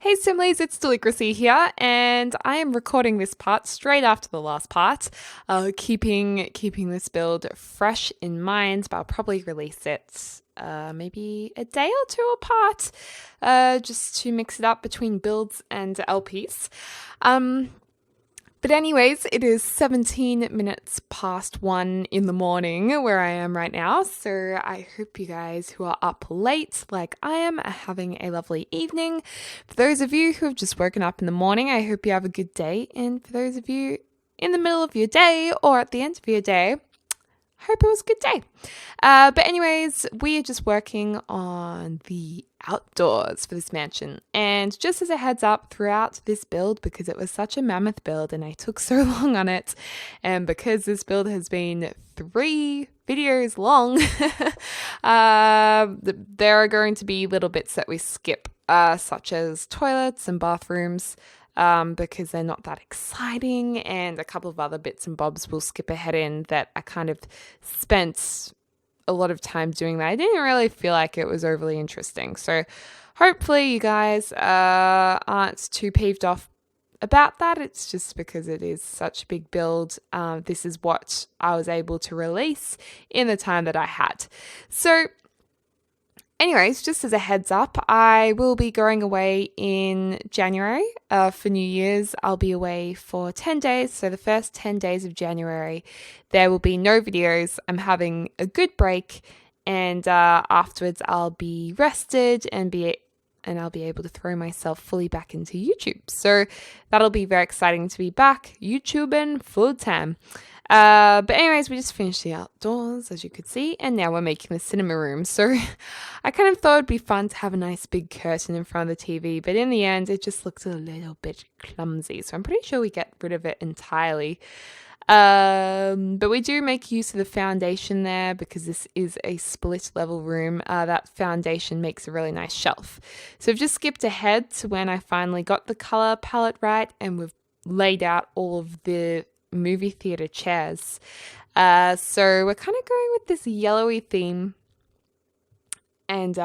Hey Simlies, it's Deligracy here, and I am recording this part straight after the last part, keeping this build fresh in mind, but I'll probably release it maybe a day or two apart, just to mix it up between builds and LPs. But anyways, it is 17 minutes past 1 in the morning where I am right now. So I hope you guys who are up late like I am are having a lovely evening. For those of you who have just woken up in the morning, I hope you have a good day. And for those of you in the middle of your day or at the end of your day, I hope it was a good day. But anyways, we are just working on the outdoors for this mansion. And just as a heads up throughout this build, because it was such a mammoth build and I took so long on it, and because this build has been 3 videos long, there are going to be little bits that we skip, such as toilets and bathrooms, because they're not that exciting, and a couple of other bits and bobs we'll skip ahead in that I kind of spent a lot of time doing that I didn't really feel like it was overly interesting. So hopefully you guys aren't too peeved off about that. It's just because it is such a big build. This is what I was able to release in the time that I had. So anyways, just as a heads up, I will be going away in January for New Year's. I'll be away for 10 days. So the first 10 days of January, there will be no videos. I'm having a good break, and afterwards I'll be rested and I'll be able to throw myself fully back into YouTube. So that'll be very exciting to be back YouTubing full time. But anyways, we just finished the outdoors, as you could see, and now we're making the cinema room. So I kind of thought it'd be fun to have a nice big curtain in front of the TV, but in the end, it just looks a little bit clumsy. So I'm pretty sure we get rid of it entirely. But we do make use of the foundation there because this is a split level room. That foundation makes a really nice shelf. So I've just skipped ahead to when I finally got the color palette right, and we've laid out all of the movie theater chairs. So we're kind of going with this yellowy theme, and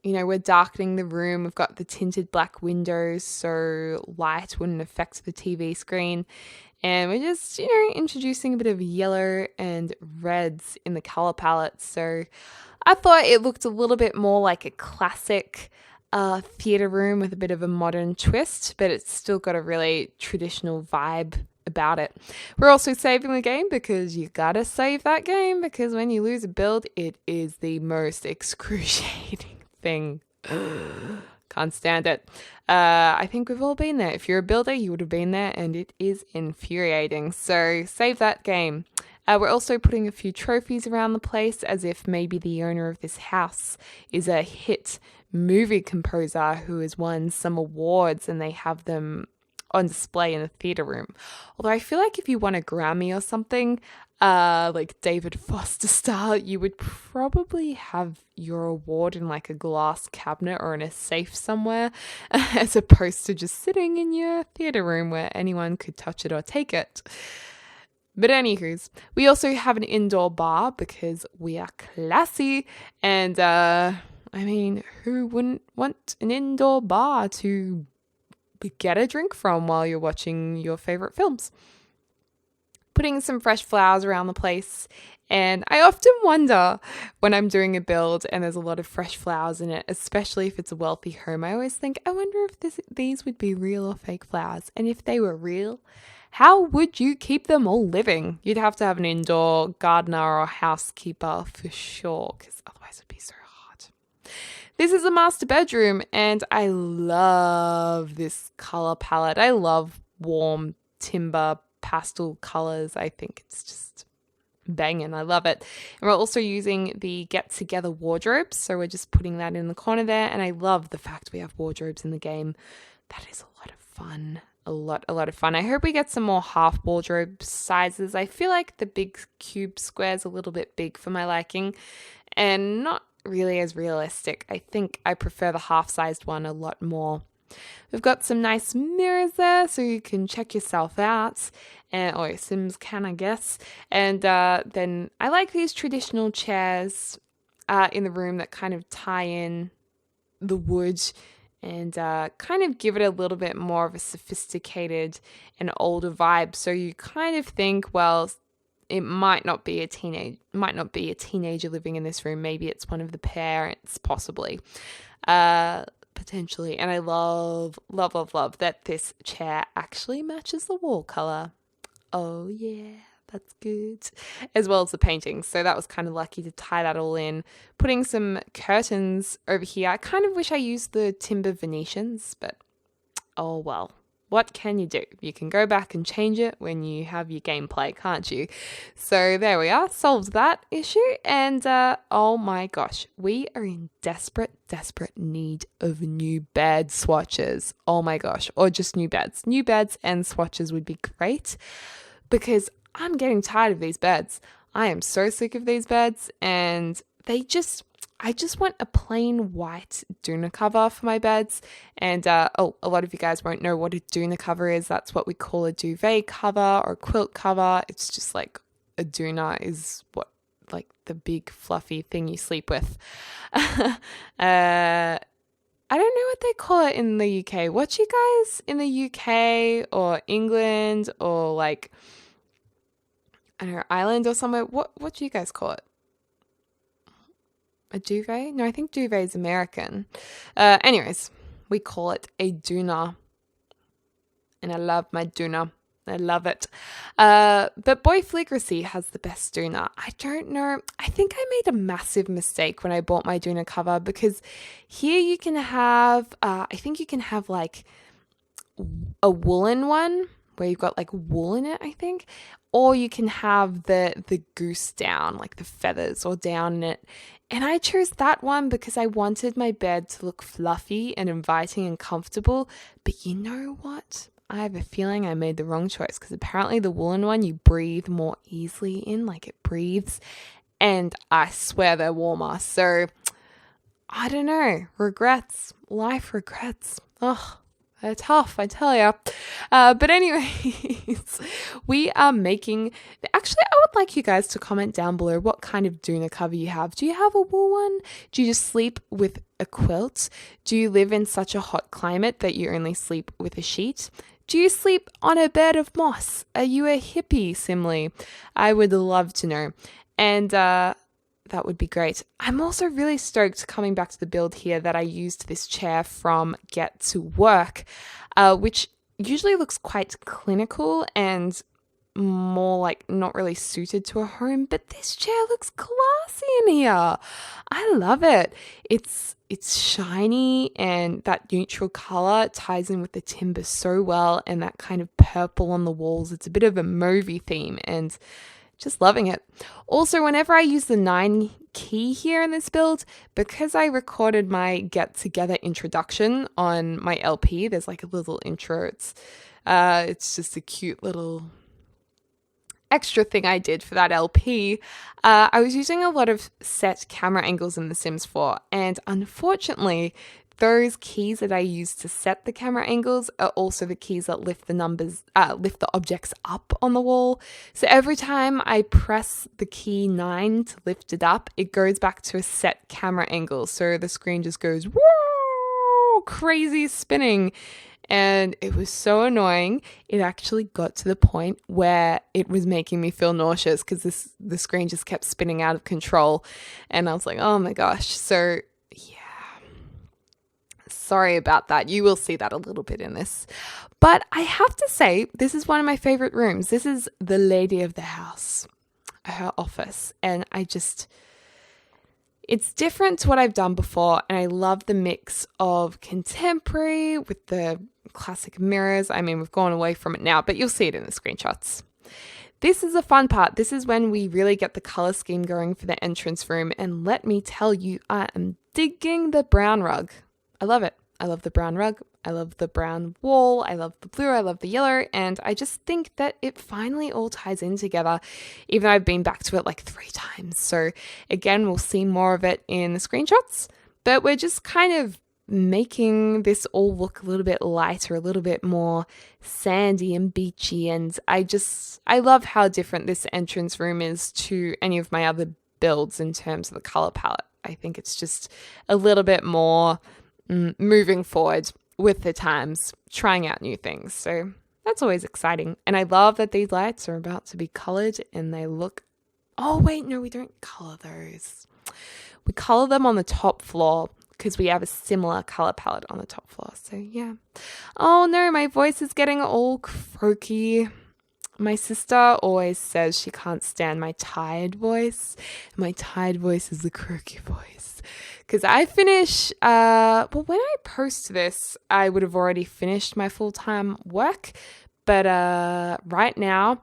we're darkening the room. We've got the tinted black windows so light wouldn't affect the TV screen, and we're just introducing a bit of yellow and reds in the color palette. So I thought it looked a little bit more like a classic theater room with a bit of a modern twist, but it's still got a really traditional vibe about it. We're also saving the game because you gotta save that game, because when you lose a build, it is the most excruciating thing. Can't stand it. I think we've all been there. If you're a builder, you would have been there, and it is infuriating. So save that game. We're also putting a few trophies around the place, as if maybe the owner of this house is a hit movie composer who has won some awards and they have them on display in the theater room. Although I feel like if you won a Grammy or something, like David Foster style, you would probably have your award in like a glass cabinet or in a safe somewhere, as opposed to just sitting in your theater room where anyone could touch it or take it. But anywho's, we also have an indoor bar because we are classy, and who wouldn't want an indoor bar to get a drink from while you're watching your favorite films? Putting some fresh flowers around the place, and I often wonder when I'm doing a build and there's a lot of fresh flowers in it, especially if it's a wealthy home, I always think, I wonder if these would be real or fake flowers, and if they were real, how would you keep them all living? You'd have to have an indoor gardener or housekeeper for sure, because otherwise it would be so hard. This is a master bedroom, and I love this color palette. I love warm timber pastel colors. I think it's just banging. I love it. And we're also using the get together wardrobes, so we're just putting that in the corner there, and I love the fact we have wardrobes in the game. That is a lot of fun. A lot of fun. I hope we get some more half wardrobe sizes. I feel like the big cube square is a little bit big for my liking and not really as realistic. I think I prefer the half-sized one a lot more. We've got some nice mirrors there so you can check yourself out, or your Sims can, I guess. And then I like these traditional chairs in the room that kind of tie in the wood and kind of give it a little bit more of a sophisticated and older vibe. So you kind of think, well, it might not be a teenager living in this room. Maybe it's one of the parents, possibly, potentially. And I love that this chair actually matches the wall color. Oh yeah, that's good. As well as the paintings. So that was kind of lucky to tie that all in. Putting some curtains over here. I kind of wish I used the timber Venetians, but oh well. What can you do? You can go back and change it when you have your gameplay, can't you? So there we are, solved that issue. And oh my gosh, we are in desperate need of new bed swatches. Oh my gosh, or just new beds. New beds and swatches would be great because I'm getting tired of these beds. I am so sick of these beds, and I just want a plain white doona cover for my beds. And a lot of you guys won't know what a doona cover is. That's what we call a duvet cover or a quilt cover. It's just like a doona is what, like the big fluffy thing you sleep with. I don't know what they call it in the UK. What you guys in the UK or England or like, I don't know, Ireland or somewhere, what do you guys call it? A duvet? No, I think duvet is American. Anyways, we call it a doona. And I love my doona. I love it. But boy, Deligracy has the best doona. I don't know. I think I made a massive mistake when I bought my doona cover, because here you can have, I think you can have like a woolen one where you've got like wool in it, I think. Or you can have the goose down, like the feathers or down in it. And I chose that one because I wanted my bed to look fluffy and inviting and comfortable. But you know what? I have a feeling I made the wrong choice, because apparently the woolen one you breathe more easily in, like it breathes. And I swear they're warmer. So I don't know. Regrets. Life regrets. Ugh. They're tough, I tell ya. But anyways, we are making... Actually, I would like you guys to comment down below what kind of doona cover you have. Do you have a wool one? Do you just sleep with a quilt? Do you live in such a hot climate that you only sleep with a sheet? Do you sleep on a bed of moss? Are you a hippie, Simly? I would love to know. And that would be great. I'm also really stoked, coming back to the build here, that I used this chair from Get to Work, which usually looks quite clinical and more like not really suited to a home, but this chair looks classy in here. I love it. It's shiny, and that neutral color ties in with the timber so well, and that kind of purple on the walls. It's a bit of a mauvey theme, and just loving it. Also, whenever I use the 9 key here in this build, because I recorded my get together introduction on my LP, there's like a little intro. It's just a cute little extra thing I did for that LP. I was using a lot of set camera angles in The Sims 4, and unfortunately, those keys that I use to set the camera angles are also the keys that lift the objects up on the wall. So every time I press the key 9 to lift it up, it goes back to a set camera angle. So the screen just goes, whoa, crazy spinning. And it was so annoying. It actually got to the point where it was making me feel nauseous, because the screen just kept spinning out of control. And I was like, oh my gosh. So sorry about that. You will see that a little bit in this. But I have to say, this is one of my favorite rooms. This is the lady of the house, her office. And it's different to what I've done before. And I love the mix of contemporary with the classic mirrors. I mean, we've gone away from it now, but you'll see it in the screenshots. This is the fun part. This is when we really get the color scheme going for the entrance room. And let me tell you, I am digging the brown rug. I love it. I love the brown rug. I love the brown wall. I love the blue. I love the yellow. And I just think that it finally all ties in together, even though I've been back to it like 3 times. So again, we'll see more of it in the screenshots, but we're just kind of making this all look a little bit lighter, a little bit more sandy and beachy. And I love how different this entrance room is to any of my other builds in terms of the color palette. I think it's just a little bit more moving forward with the times, trying out new things. So that's always exciting. And I love that these lights are about to be colored and they look, oh wait, no, we don't color those. We color them on the top floor because we have a similar color palette on the top floor. So yeah. Oh no, my voice is getting all croaky. My sister always says she can't stand my tired voice. My tired voice is the croaky voice. Because I finish, well, when I post this, I would have already finished my full-time work. But right now,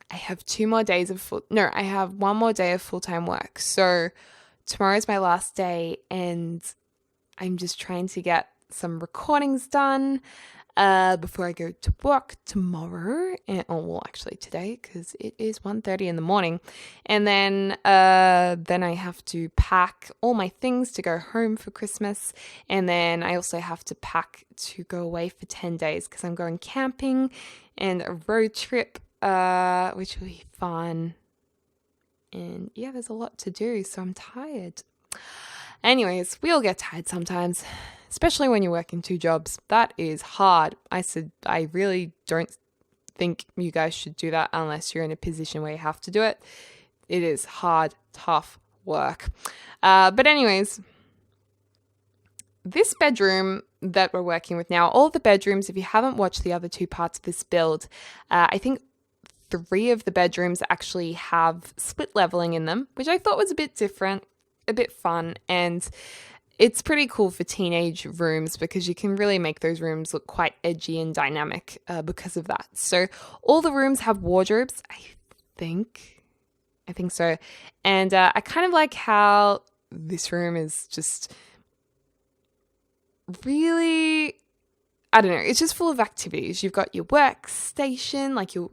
I have 2 more days of I have 1 more day of full-time work. So tomorrow's my last day and I'm just trying to get some recordings done before I go to work tomorrow. Actually today, because it is 1:30 in the morning. And then I have to pack all my things to go home for Christmas. And then I also have to pack to go away for 10 days because I'm going camping and a road trip, which will be fun. And yeah, there's a lot to do, so I'm tired. Anyways, we all get tired sometimes, especially when you're working 2 jobs. That is hard. I really don't think you guys should do that unless you're in a position where you have to do it. It is hard, tough work. But anyways, this bedroom that we're working with now, all the bedrooms, if you haven't watched the other 2 parts of this build, I think 3 of the bedrooms actually have split leveling in them, which I thought was a bit different, a bit fun, and it's pretty cool for teenage rooms because you can really make those rooms look quite edgy and dynamic because of that. So all the rooms have wardrobes, I think so. And I kind of like how this room is just really, I don't know, it's just full of activities. You've got your workstation, like your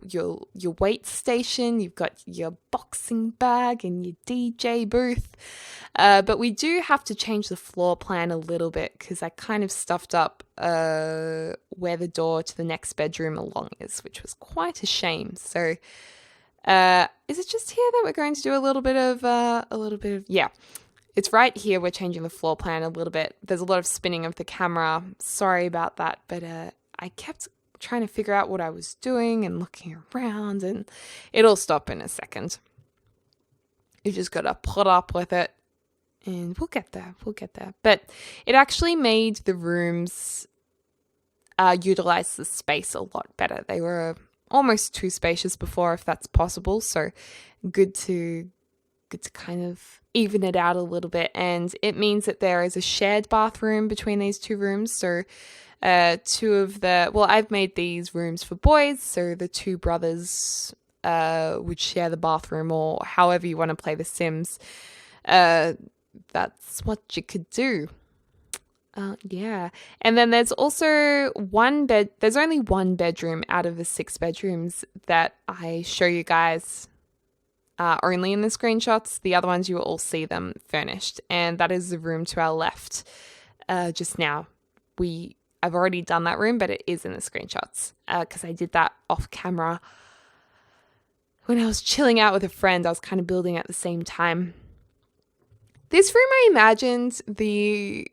weight station, you've got your boxing bag and your DJ booth. But we do have to change the floor plan a little bit because I kind of stuffed up where the door to the next bedroom along is, which was quite a shame. So is it just here that we're going to do a little bit of, yeah. It's right here. We're changing the floor plan a little bit. There's a lot of spinning of the camera. Sorry about that. But I kept trying to figure out what I was doing and looking around, and it'll stop in a second. You just got to put up with it, and we'll get there. But it actually made the rooms utilize the space a lot better. They were almost too spacious before, if that's possible. So good to kind of even it out a little bit. And it means that there is a shared bathroom between these 2 rooms. So I've made these rooms for boys, so the 2 brothers would share the bathroom, or however you want to play The Sims. That's what you could do. Yeah. And then there's also there's only 1 bedroom out of the 6 bedrooms that I show you guys only in the screenshots. The other ones, you will all see them furnished. And that is the room to our left just now. I've already done that room, but it is in the screenshots because I did that off camera. When I was chilling out with a friend, I was kind of building at the same time. This room, I imagined the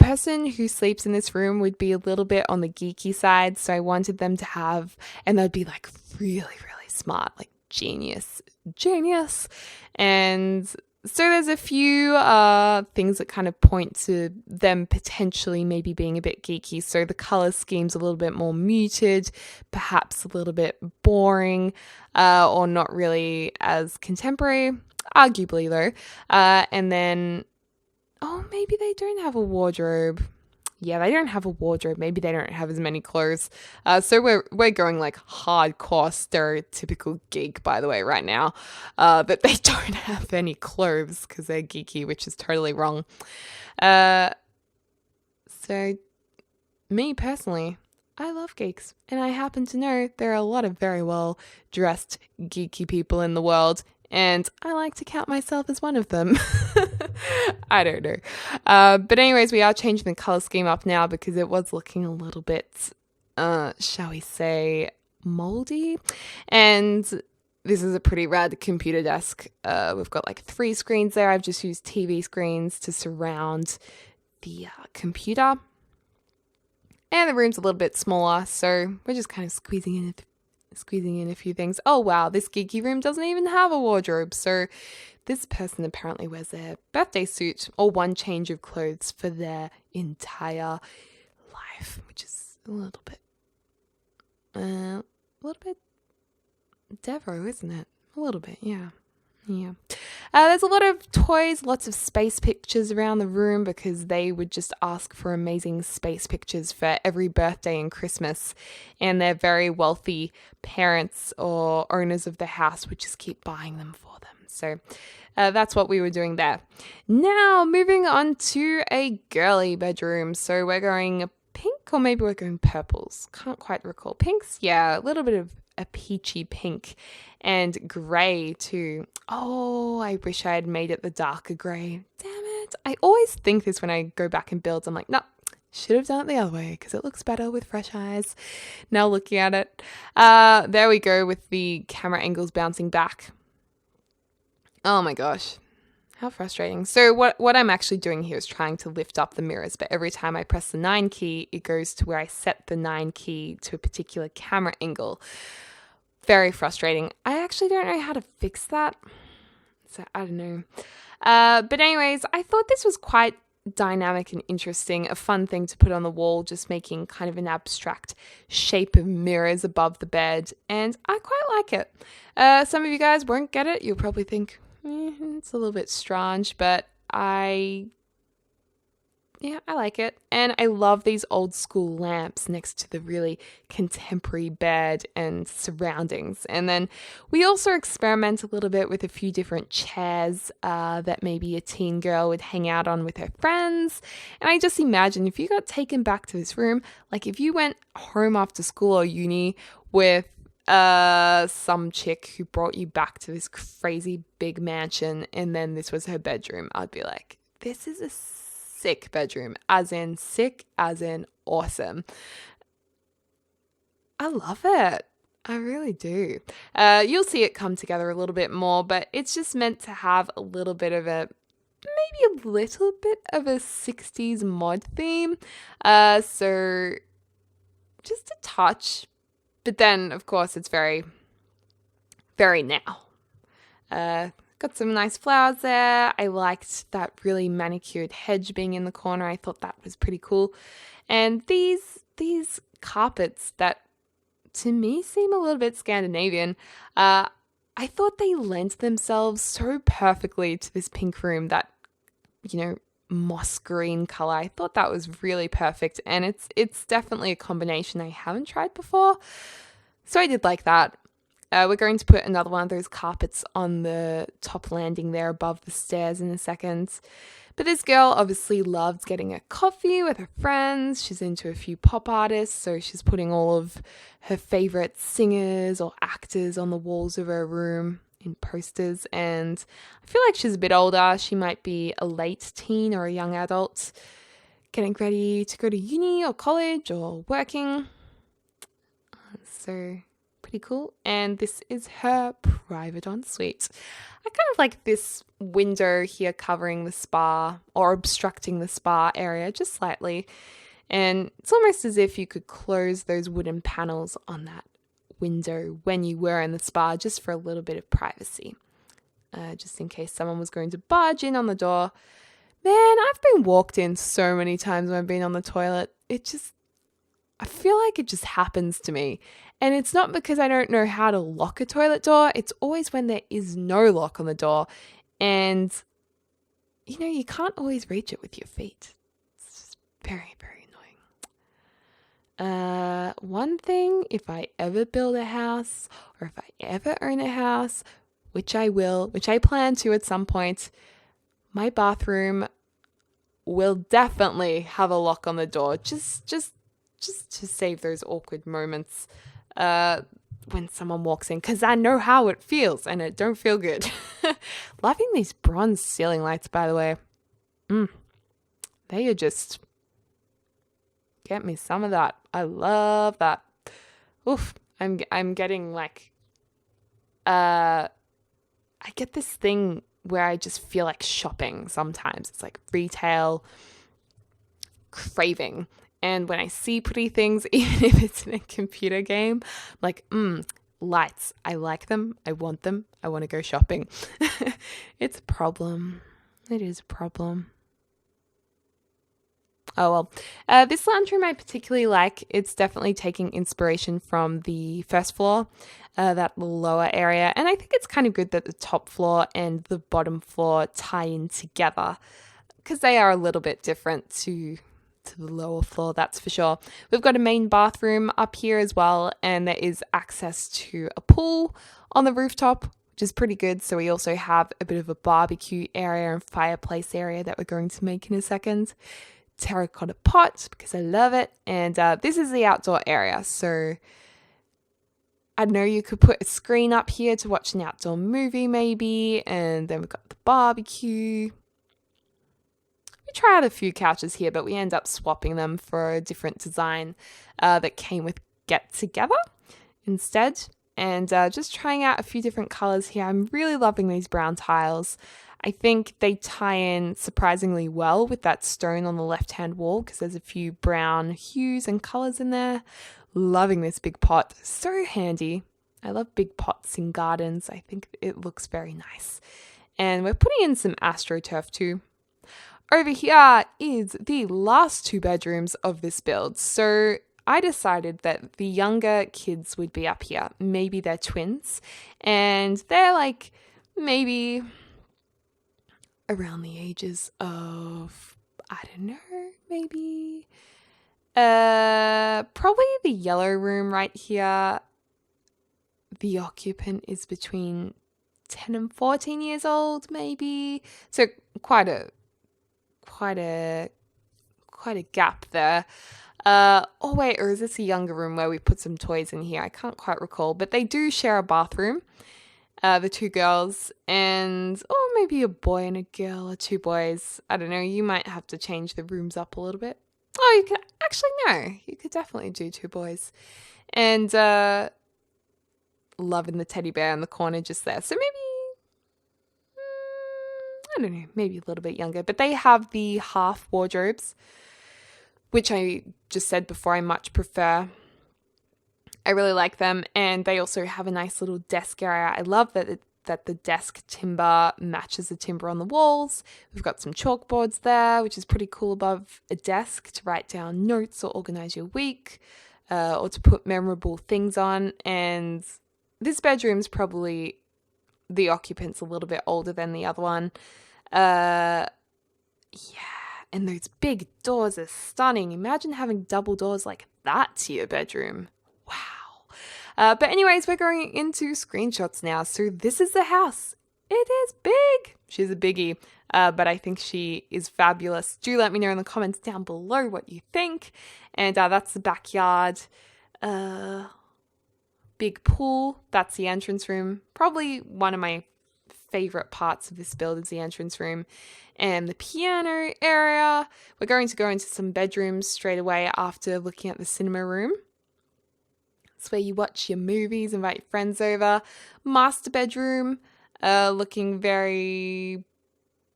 person who sleeps in this room would be a little bit on the geeky side. So I wanted them to have, and they'd be like really, really smart, like genius. And so there's a few things that kind of point to them potentially maybe being a bit geeky. So the color scheme's a little bit more muted, perhaps a little bit boring, or not really as contemporary, arguably though. And then, maybe they don't have a wardrobe. Yeah, they don't have a wardrobe. Maybe they don't have as many clothes. So we're going like hardcore stereotypical geek, by the way, right now. That they don't have any clothes because they're geeky, which is totally wrong. So me personally, I love geeks. And I happen to know there are a lot of very well dressed geeky people in the world. And I like to count myself as one of them. I don't know. But anyways, we are changing the color scheme up now because it was looking a little bit, shall we say, moldy. And this is a pretty rad computer desk. We've got like 3 screens there. I've just used TV screens to surround the computer. And the room's a little bit smaller, so we're just kind of squeezing in a few things. Oh wow, this geeky room doesn't even have a wardrobe. So this person apparently wears their birthday suit or one change of clothes for their entire life, which is a little bit Devo, isn't it? A little bit, yeah. There's a lot of toys, lots of space pictures around the room because they would just ask for amazing space pictures for every birthday and Christmas. And their very wealthy parents or owners of the house would just keep buying them for them. So that's what we were doing there. Now, moving on to a girly bedroom. So we're going pink or maybe we're going purples. Can't quite recall. Pinks? Yeah, a little bit of a peachy pink and grey too. Oh, I wish I had made it the darker grey. Damn it. I always think this when I go back and build. I'm like, no, should have done it the other way because it looks better with fresh eyes. Now looking at it. There we go with the camera angles bouncing back. Oh my gosh. How frustrating. So what I'm actually doing here is trying to lift up the mirrors, but every time I press the 9 key, it goes to where I set the 9 key to a particular camera angle. Very frustrating. I actually don't know how to fix that. So I don't know. But anyways, I thought this was quite dynamic and interesting, a fun thing to put on the wall, just making kind of an abstract shape of mirrors above the bed. And I quite like it. Some of you guys won't get it. You'll probably think, it's a little bit strange, but I like it. And I love these old school lamps next to the really contemporary bed and surroundings. And then we also experiment a little bit with a few different chairs that maybe a teen girl would hang out on with her friends. And I just imagine if you got taken back to this room, like if you went home after school or uni with some chick who brought you back to this crazy big mansion and then this was her bedroom, I'd be like, this is a sick bedroom, as in sick, as in awesome. I love it. I really do. You'll see it come together a little bit more, but it's just meant to have a little bit of maybe a little bit of a 60s mod theme. So just a touch, but then of course it's very, very now. Got some nice flowers there. I liked that really manicured hedge being in the corner. I thought that was pretty cool. And these carpets that to me seem a little bit Scandinavian, I thought they lent themselves so perfectly to this pink room, that, moss green color. I thought that was really perfect. And it's definitely a combination I haven't tried before. So I did like that. We're going to put another one of those carpets on the top landing there above the stairs in a second. But this girl obviously loves getting a coffee with her friends. She's into a few pop artists, so she's putting all of her favorite singers or actors on the walls of her room in posters. And I feel like she's a bit older. She might be a late teen or a young adult, getting ready to go to uni or college or working. So pretty cool. And this is her private ensuite. I kind of like this window here covering the spa or obstructing the spa area just slightly. And it's almost as if you could close those wooden panels on that window when you were in the spa, just for a little bit of privacy. Just in case someone was going to barge in on the door. Man, I've been walked in so many times when I've been on the toilet. I feel like it just happens to me. And it's not because I don't know how to lock a toilet door. It's always when there is no lock on the door. And, you can't always reach it with your feet. It's just very, very annoying. One thing, if I ever build a house or if I ever own a house, which I will, which I plan to at some point, my bathroom will definitely have a lock on the door. Just to save those awkward moments when someone walks in, because I know how it feels and it don't feel good. Loving these bronze ceiling lights, by the way. They are just, get me some of that. I love that. Oof, I'm getting like, I get this thing where I just feel like shopping sometimes. It's like retail craving. And when I see pretty things, even if it's in a computer game, I'm like, lights. I like them. I want them. I want to go shopping. It's a problem. It is a problem. Oh well. This lounge room I particularly like. It's definitely taking inspiration from the first floor, that lower area. And I think it's kind of good that the top floor and the bottom floor tie in together, because they are a little bit different to the lower floor, that's for sure. We've got a main bathroom up here as well, and there is access to a pool on the rooftop, which is pretty good. So we also have a bit of a barbecue area and fireplace area that we're going to make in a second. Terracotta pot, because I love it. And this is the outdoor area. So I know you could put a screen up here to watch an outdoor movie maybe. And then we've got the barbecue. We tried a few couches here, but we end up swapping them for a different design that came with Get Together instead. And just trying out a few different colors here. I'm really loving these brown tiles. I think they tie in surprisingly well with that stone on the left-hand wall, because there's a few brown hues and colors in there. Loving this big pot. So handy. I love big pots in gardens. I think it looks very nice. And we're putting in some AstroTurf too. Over here is the last 2 bedrooms of this build. So I decided that the younger kids would be up here. Maybe they're twins. And they're like maybe around the ages of, I don't know, maybe probably the yellow room right here. The occupant is between 10 and 14 years old, maybe. So quite a gap there. Oh wait, or is this a younger room where we put some toys in here? I can't quite recall, but they do share a bathroom, the 2 girls, and maybe a boy and a girl, or 2 boys. I don't know, you might have to change the rooms up a little bit. Oh, you could actually, no, you could definitely do 2 boys. And loving the teddy bear in the corner just there. So maybe, I don't know, maybe a little bit younger, but they have the half wardrobes, which I just said before I much prefer. I really like them, and they also have a nice little desk area. I love that the desk timber matches the timber on the walls. We've got some chalkboards there, which is pretty cool above a desk to write down notes or organize your week, or to put memorable things on. And this bedroom's probably, the occupant's a little bit older than the other one. Yeah, and those big doors are stunning. Imagine having double doors like that to your bedroom. Wow. But anyways, we're going into screenshots now. So this is the house. It is big. She's a biggie, but I think she is fabulous. Do let me know in the comments down below what you think. And that's the backyard. Big pool. That's the entrance room. Probably one of my favorite parts of this build is the entrance room and the piano area. We're going to go into some bedrooms straight away after looking at the cinema room. It's where you watch your movies, invite your friends over. Master bedroom, looking very,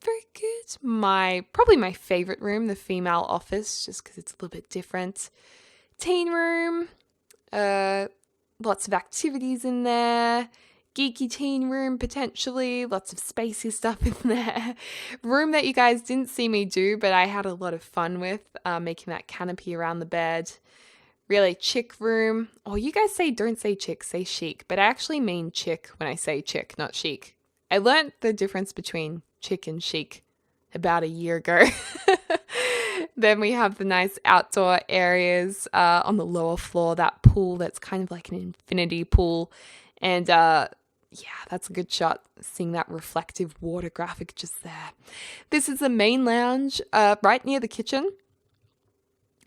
very good. Probably my favorite room, the female office, just because it's a little bit different. Teen room, lots of activities in there. Geeky teen room, potentially. Lots of spacey stuff in there. Room that you guys didn't see me do, but I had a lot of fun with, making that canopy around the bed. Really chic room. Oh, you guys don't say chic, say chic. But I actually mean chic when I say chic, not chic. I learned the difference between chic and chic about a year ago. Then we have the nice outdoor areas on the lower floor, that pool that's kind of like an infinity pool. And yeah, that's a good shot, seeing that reflective water graphic just there. This is the main lounge right near the kitchen,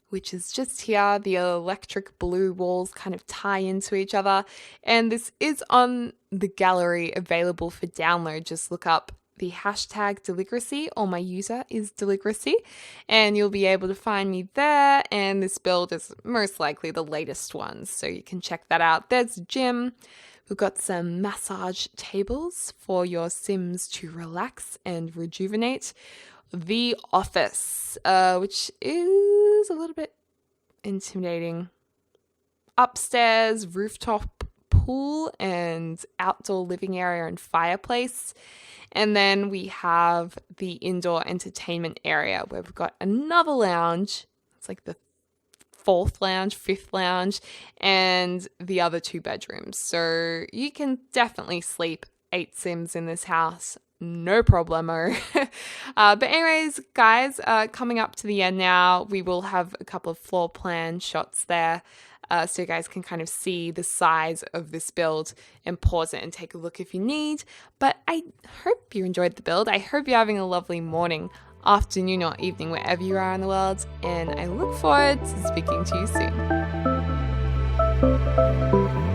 which is just here. The electric blue walls kind of tie into each other. And this is on the gallery, available for download. Just look up the hashtag Deligracy, or my user is Deligracy, and you'll be able to find me there. And this build is most likely the latest one, so you can check that out. There's a gym. We've got some massage tables for your Sims to relax and rejuvenate. the office, which is a little bit intimidating. Upstairs, rooftop pool and outdoor living area and fireplace. And then we have the indoor entertainment area where we've got another lounge. It's like the fourth lounge, fifth lounge, and the other 2 bedrooms. So you can definitely sleep 8 Sims in this house. No problemo. But anyways, guys, coming up to the end now, we will have a couple of floor plan shots there. So you guys can kind of see the size of this build and pause it and take a look if you need. But I hope you enjoyed the build. I hope you're having a lovely morning, afternoon, or evening wherever you are in the world. And I look forward to speaking to you soon.